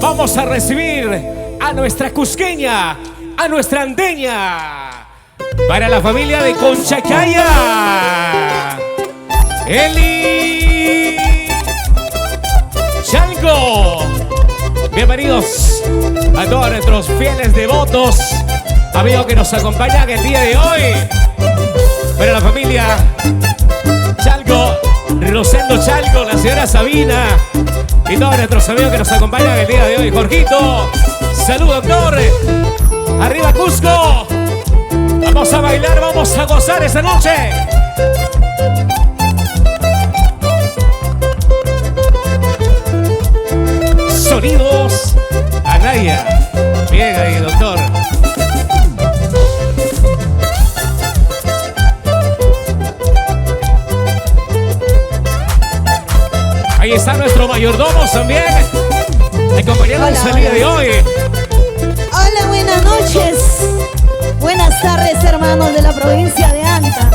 Vamos a recibir a nuestra cusqueña, a nuestra andeña. Para la familia de Conchacaya, Eli Chalco. Bienvenidos a todos nuestros fieles devotos, amigos que nos acompañan el día de hoy. Para la familia Chalco, Rosendo Chalco, la señora Sabina y todos nuestros amigos que nos acompañan el día de hoy. Jorgito, saludos, doctor. Arriba Cusco. Vamos a bailar, vamos a gozar esta noche. Sonidos Anaya. Bien ahí, doctor. Ahí está nuestro mayordomo también, acompañándonos el día de hoy. Hola, buenas noches. Buenas tardes, hermanos de la provincia de Anta.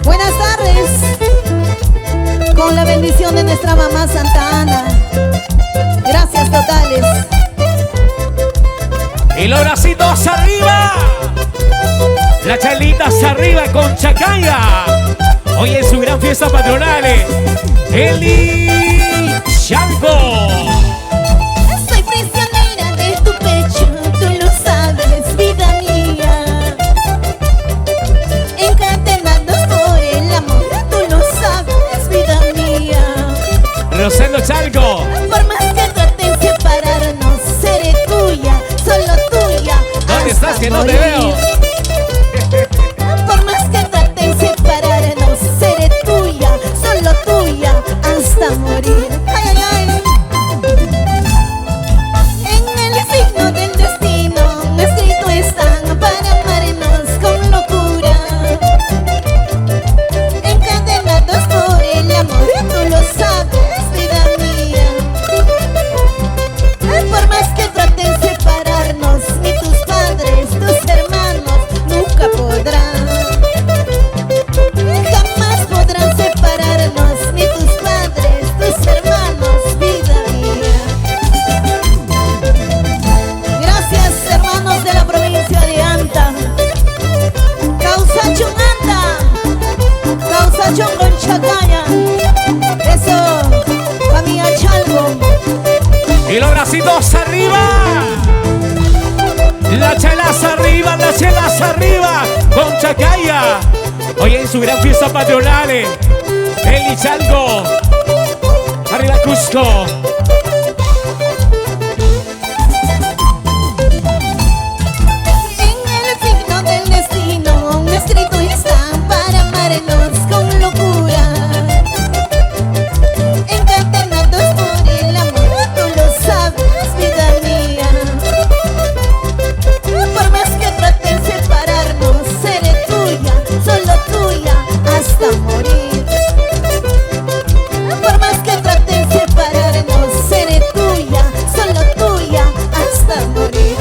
Buenas tardes. Con la bendición de nuestra mamá Santa Ana. Gracias totales. Y los bracitos arriba. Las chelitas arriba con Chacaya. Hoy en su gran fiesta patronal, Eli Chalco. Soy prisionera de tu pecho, tú lo sabes, vida mía. Encadenados por el amor, tú lo sabes, vida mía. Rosendo Chalco. Por más que traten separarnos, seré tuya, solo tuya. ¿Dónde estás que no te veo? Por más que traten separarnos, seré tuya, solo tuya, hasta morir. Ay, ay, ay. En el signo del destino, escrito están para amarnos con locura. Encadenados por el amor, tú lo sabes, vida mía. Por más que traten separarnos, ni tus padres, tus hermanos, nunca podrán. Jamás podrán separarnos, ni tus padres, tus hermanos, vida mía. Gracias, hermanos de la provincia de Anta. Causachón Anta, Causachón Conchacaya. Eso, familia Chalco. Y los bracitos arriba. Las chelas arriba, las chelas arriba con Chacaya. Hoy en su gran fiesta patronal, Eli Chalco. Arriba Cusco. En el signo del destino, escrito está para amarnos con locura. Encadenados por el amor, tú lo sabes, vida mía. Por más que traten separarnos, seré tuya, solo tuya, hasta morir. Por más que traten separarnos, seré tuya, solo tuya, hasta morir.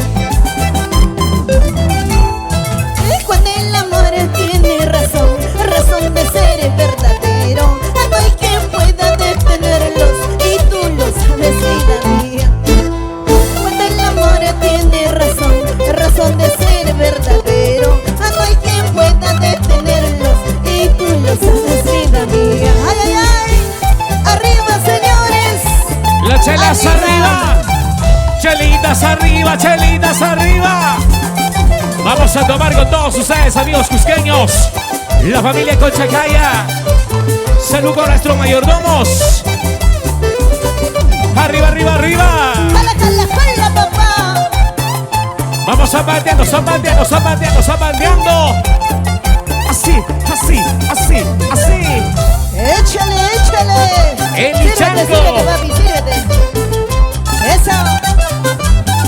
Cuando el amor tiene razón, razón de ser verdadero, no hay quien pueda detenerlos y tú lo sabes, vida mía. Cuando el amor tiene razón, razón de ser verdadero, no hay quien pueda detenerlos y tú lo sabes, vida mía. Ay, ay, ay, arriba, señores. Las chelas arriba. Chelitas arriba, chelitas arriba. Vamos a tomar con todos ustedes, amigos cusqueños. La familia Conchacaya. Salud con nuestros mayordomos. Arriba, arriba, arriba. Jala, jala, jala, papá. Vamos zapateando, zapateando, zapateando, zapateando. Así, así, así, así. Échale, échale. Eli Chalco. Sírvete, papi, sírvete. Eso.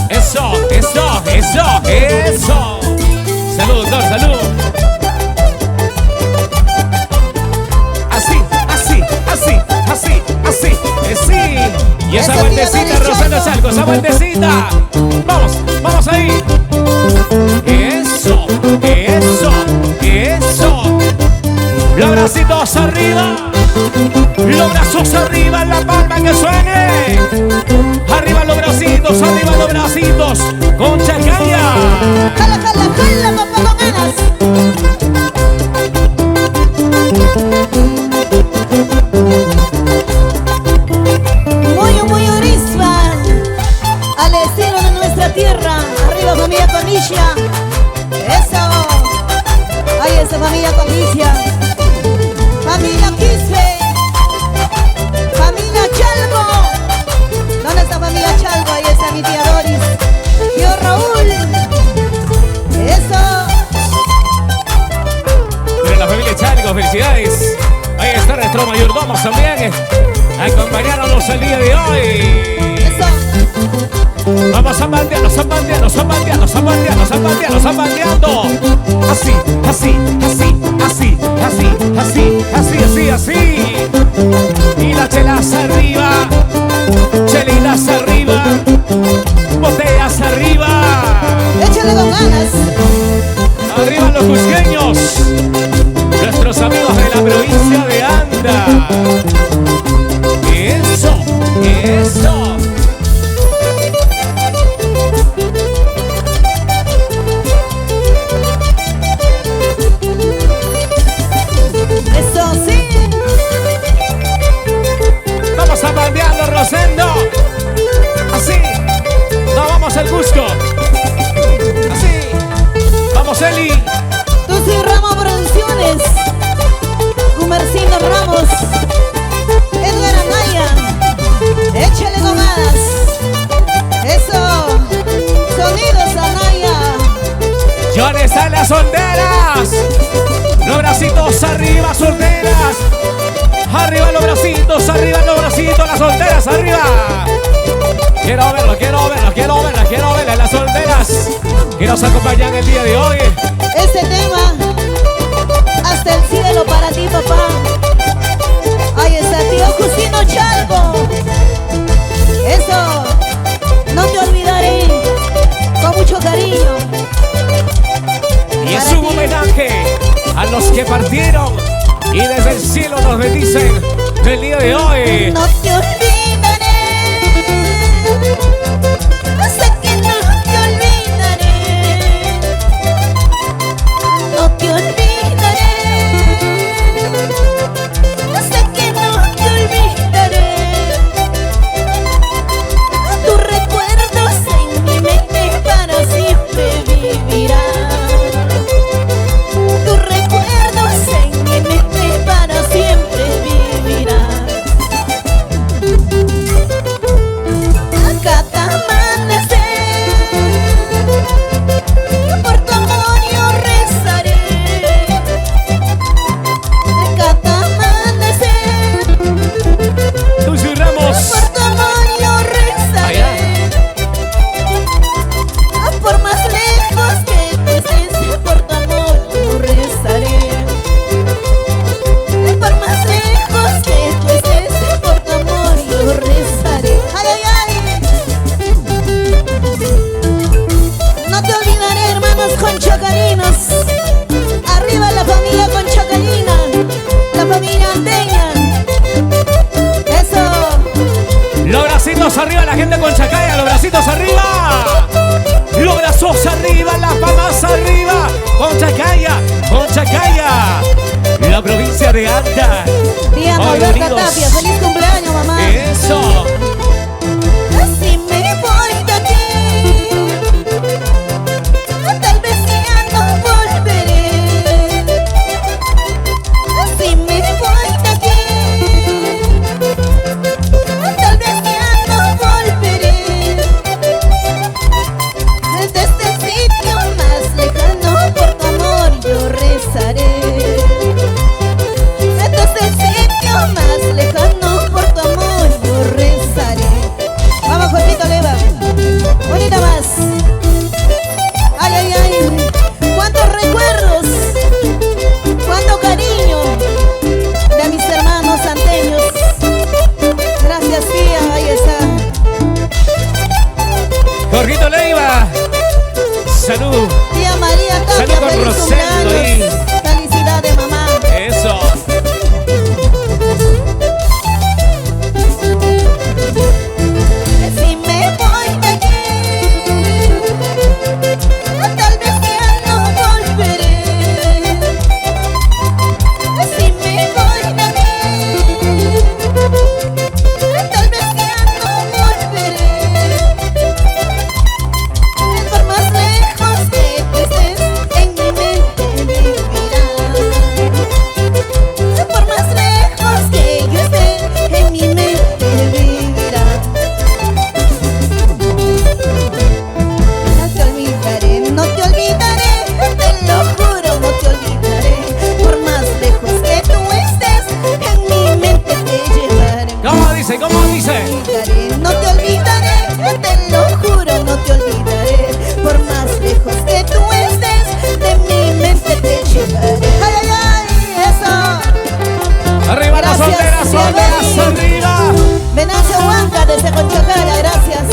Eso, eso, eso, eso. Salud, doctor, salud. Así, así, así, así, así, así. Y esa Eso, vueltecita, tío, Rosendo Chalco. Chalco, esa vueltecita. Vamos, vamos ahí. Eso, eso, eso. Los bracitos arriba. Los brazos arriba, la palma que suene. Arriba. bracitos arriba, los bracitos. Con Chacaya. Jala, jala, jala, papá, con ganas. Muy orispa, al estilo de nuestra tierra. Arriba familia Conicia. Eso. Ahí está familia Conicia. Familia Quispe. Familia Chalco. ¿Dónde está familia Chalco? Ahí está mi tía Doris. Tío Raúl. Eso. De la familia Chalco, felicidades. Ahí está nuestro mayordomo también. Acompañaronnos el día de hoy. Eso. Vamos a bandeando, zambandeando, zambandeando, zambandeando, zambandeando, zambandeando. Así, así, así, así, así, así, así, así, así. Y las chelas arriba, chelitas arriba, botellas arriba. Échale con ganas. Arriba los cusqueños, nuestros amigos de la provincia de Anda. Eso, eso. Eso sí. Vamos a bandearlo, Rosendo. Así. No vamos al Cusco. Así. Vamos, Eli. Tú sí, Ramos Producciones. Gumercindo Ramos. Edgar Anaya. Échale con ganas. Eso. Sonidos Anaya. ¿Dónde están las solteras? Los bracitos arriba, solteras. Arriba los bracitos, las solteras, arriba. Quiero verlo, quiero verlo, quiero verla, quiero verla, las solteras que nos acompañan el día de hoy. Este tema, hasta el cielo para ti, papá. Ahí está, tío Justino Chalco. Eso, no te olvidaré, con mucho cariño. Y es Para un ti. homenaje a los que partieron y desde el cielo nos bendicen el día de hoy. No te olvidaré, sé que no te olvidaré. No te olvidaré, sé que no te olvidaré. Tus recuerdos en mi mente para siempre vivirán. Tus recuerdos en mi mente para siempre vivirán. Cada amanecer, por tu amor yo rezaré. Cada amanecer, Dulce Ramos. por tu amor yo rezaré. Por más lejos que tú estés, por tu amor yo rezaré. Por más lejos que tú estés, por tu amor yo rezaré. Ay, ay, ay. No te olvidaré, hermanos conchacarinos. Arriba la familia conchacarina, la familia andeña. Eso. Los bracitos arriba, la gente con Chacaya, los bracitos arriba. Los brazos arriba, las palmas arriba. Con Chacaya, con Chacaya. La provincia de Anda. Tía Hoy Norberta unidos. Tapia, feliz cumpleaños, mamá. Eso. Si me voy de aquí, tal vez ya no volveré. Si me voy de aquí, tal vez ya no volveré. Desde el sitio más lejano por tu amor yo rezaré. Desde el sitio más lejano por tu amor yo rezaré. Vamos, Jorgito Leva. Bonita más. Ay, ay, ay. Cuántos recuerdos. Cuánto cariño de mis hermanos anteños. Gracias, tía. Ahí está. Jorgito Leiva. Salud. Tía María Tapia, Salud con feliz Rosendo cumpleaños. Felicidades, mamá. Eso. Si me voy de te lo juro, no te olvidaré. Por más lejos que tú estés, de mi mente te llevaré. ¡Ay, ay, ay! ¡Eso! Arriba las solteras, solteras, arriba. Venancio Huanca desde Conchacaya, gracias.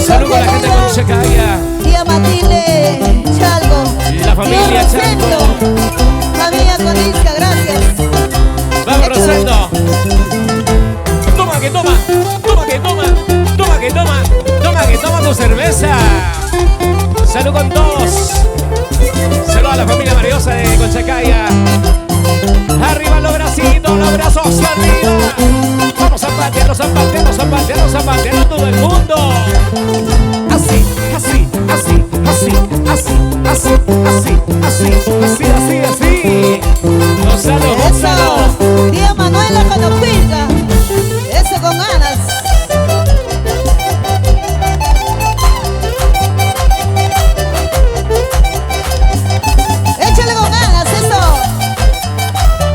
Saludos a la gente de Conchacaya. Tía Matilde Chalgo. La familia Chalgo. Familia Conisca, gracias. Vamos, Rosendo. Toma que toma, toma que toma, toma que toma, toma que toma tu cerveza. Salud con todos. Salud a la familia Mariosa de Conchacaya. Arriba los bracitos, los brazos arriba. Vamos a patearlos, a patearlos, a patearlos, a patear a todo el mundo. Así, así, así, así, así, así, así, así, así, así, así. Gonzalo, Gonzalo. Eso, tía Manuela Conopilga. Eso con ganas. Échale con ganas, eso.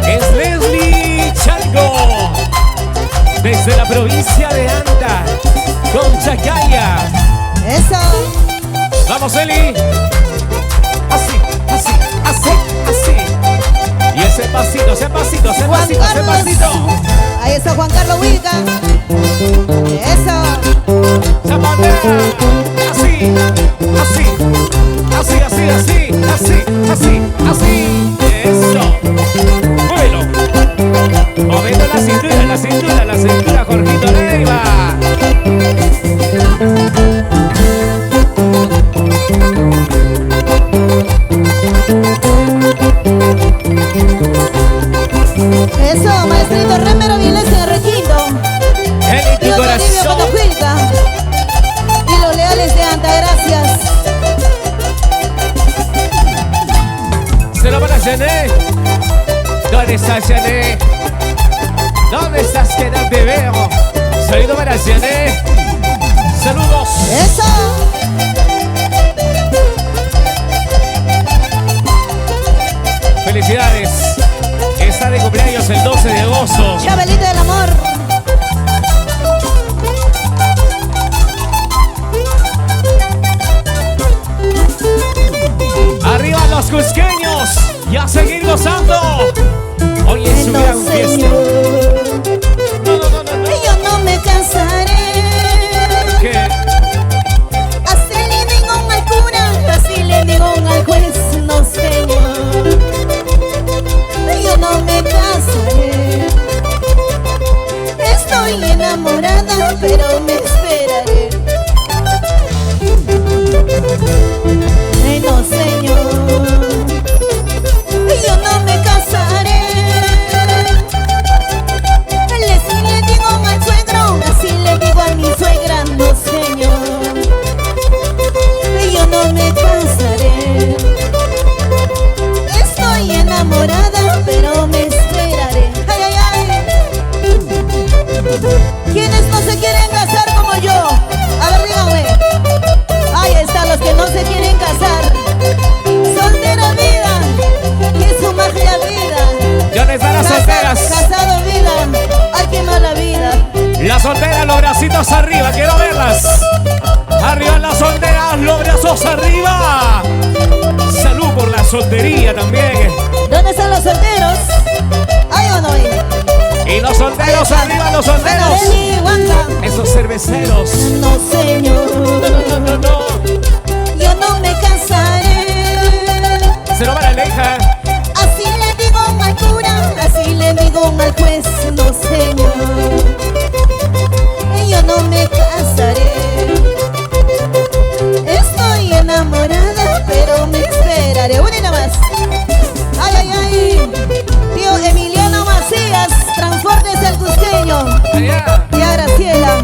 Es Leslie Chalgo, desde la provincia de Anta, Conchacaya. Eso. Vamos, Eli. Así, así, así, así. Y ese pasito, ese pasito, ese Juan pasito, ese Carlos. pasito. Ahí está Juan Carlos Wilca. Eso. Zapatera. Así, así, así, así, así, así, así, así. Eso. Muévelo. Moviendo la cintura, la cintura, la cintura, Jorgito Leiva. Eso, maestrito Remero Viles en Requinto. Eli, tu Tío Toribio corazón. Cotocuilca. Y los leales de Anta, gracias. Se lo van a Jané. ¿Dónde estás, Jané? ¿Dónde estás que no te veo? Saludos para Jané. Saludos. Eso. Felicidades. Está de cumpleaños el 12 de agosto. Chabelita del amor. Arriba los cusqueños. Y a seguir gozando. Hoy es su gran fiesta. Señor, No, no, no, no, no. yo no me cansaré. ¿Qué? Así le digo al cura, así le digo al juez, no señor. Yo no me casaré. Estoy enamorada, pero me esperaré. Ay, no señor. Yo no me casaré. Así le digo al suegro, así le digo a mi suegra, no señor. Yo no me casaré. Estoy enamorada, pero me esperaré. Ay, ay, ay. ¿Quiénes no se quieren casar como yo? A ver, díganme. Ahí están los que no se quieren casar. Soltera vida, que es su magia vida. ¿Dónde están las solteras? Casado vida, ay qué mala vida. Las solteras, los bracitos arriba, quiero verlas. Arriba las solteras, los brazos arriba. Salud por la soltería también. ¿Dónde están los solteros? ¿Hay o no hay? Y los solteros arriba, los solteros. Anabeli, Huanca. Esos cerveceros. No señor, No, no, no. yo no me casaré. Se lo van a Aleja. Así le digo al cura, así le digo al juez, no señor. Yo no me casaré. Estoy enamorada, pero me esperaré. Una y nada más. Ay, ay, ay. Tío Emiliano Macías, Transportes del Cusqueño. Allá. Tía Graciela.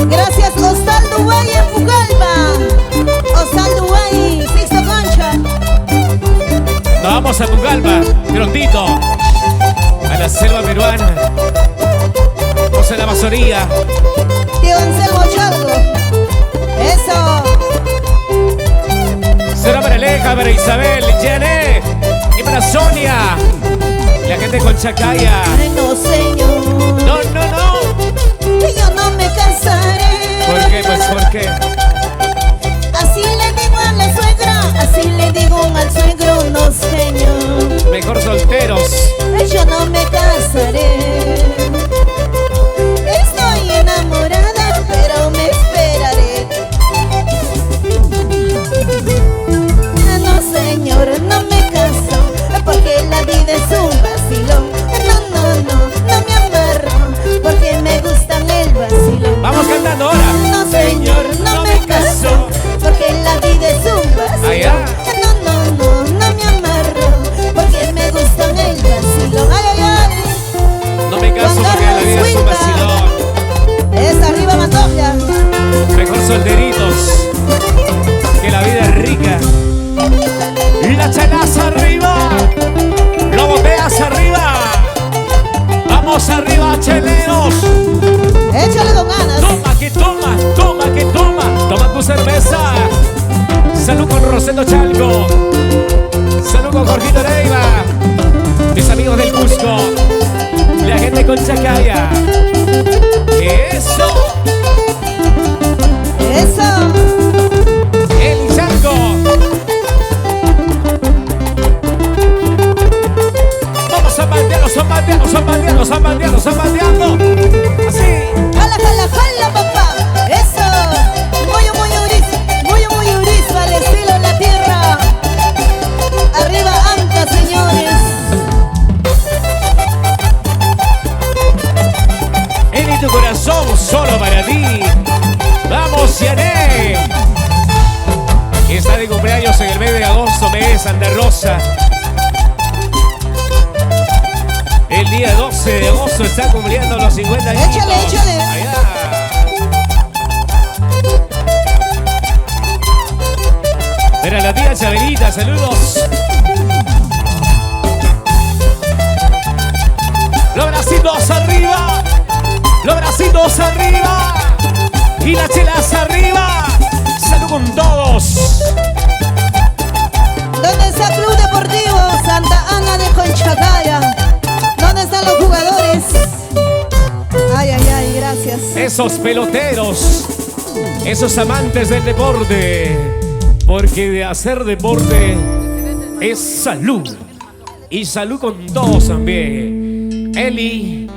Gracias, Osvaldo Guay en Pucallpa. Osvaldo Guay, Sixto Concha. Nos vamos a Pucallpa, prontito. A la selva peruana. Vamos a la Amazonía. Tío Anselmo Chalgo. Eso. Será para Aleja, para Isabel, Jané y para Sonia. La gente con Chacaya. Ay, no, señor. No, no, no. Yo no me casaré. ¿Por Vamos cantando ahora. No señor, no me caso, porque la vida es un vacío. Allá. No me amarro, porque me gusta el vacilón. Ay, ay, ay. No me caso porque la vida es un vacilón. Es arriba Matoya. Mejor solderitos, que la vida es rica. Y la chelaza arriba, lo boteas arriba. Vamos arriba, cheleros. Échale con ganas. Toma que toma, toma que toma. Toma tu cerveza. Salud con Rosendo Chalco. Salud con Jorgito Leiva. Mis amigos del Cusco. La gente con Chacaya. Eso. Eso. El Chalco. Vamos zapateando, zapateando, zapateando, zapateando, zapateando. Así. Jala, jala, jala, papá. Eso. Muy urizo al estilo de la tierra. Arriba Anca, señores. En tu corazón, solo para ti. Vamos, Yané. Está de cumpleaños en el mes de agosto, mes Santa Rosa. El día 12 de agosto está cumpliendo los 50 años. Échale, échale. Allá. Mira la tía Chabelita, saludos. Los bracitos arriba. Los bracitos arriba. Y las chelas arriba. Salud con todos. ¿Dónde está Club Deportivo Santa Ana de Conchacaya? ¿Dónde están los jugadores? Ay, ay, ay, gracias. Esos peloteros. Esos amantes del deporte. Porque de hacer deporte es salud. Y salud con todos también. Eli.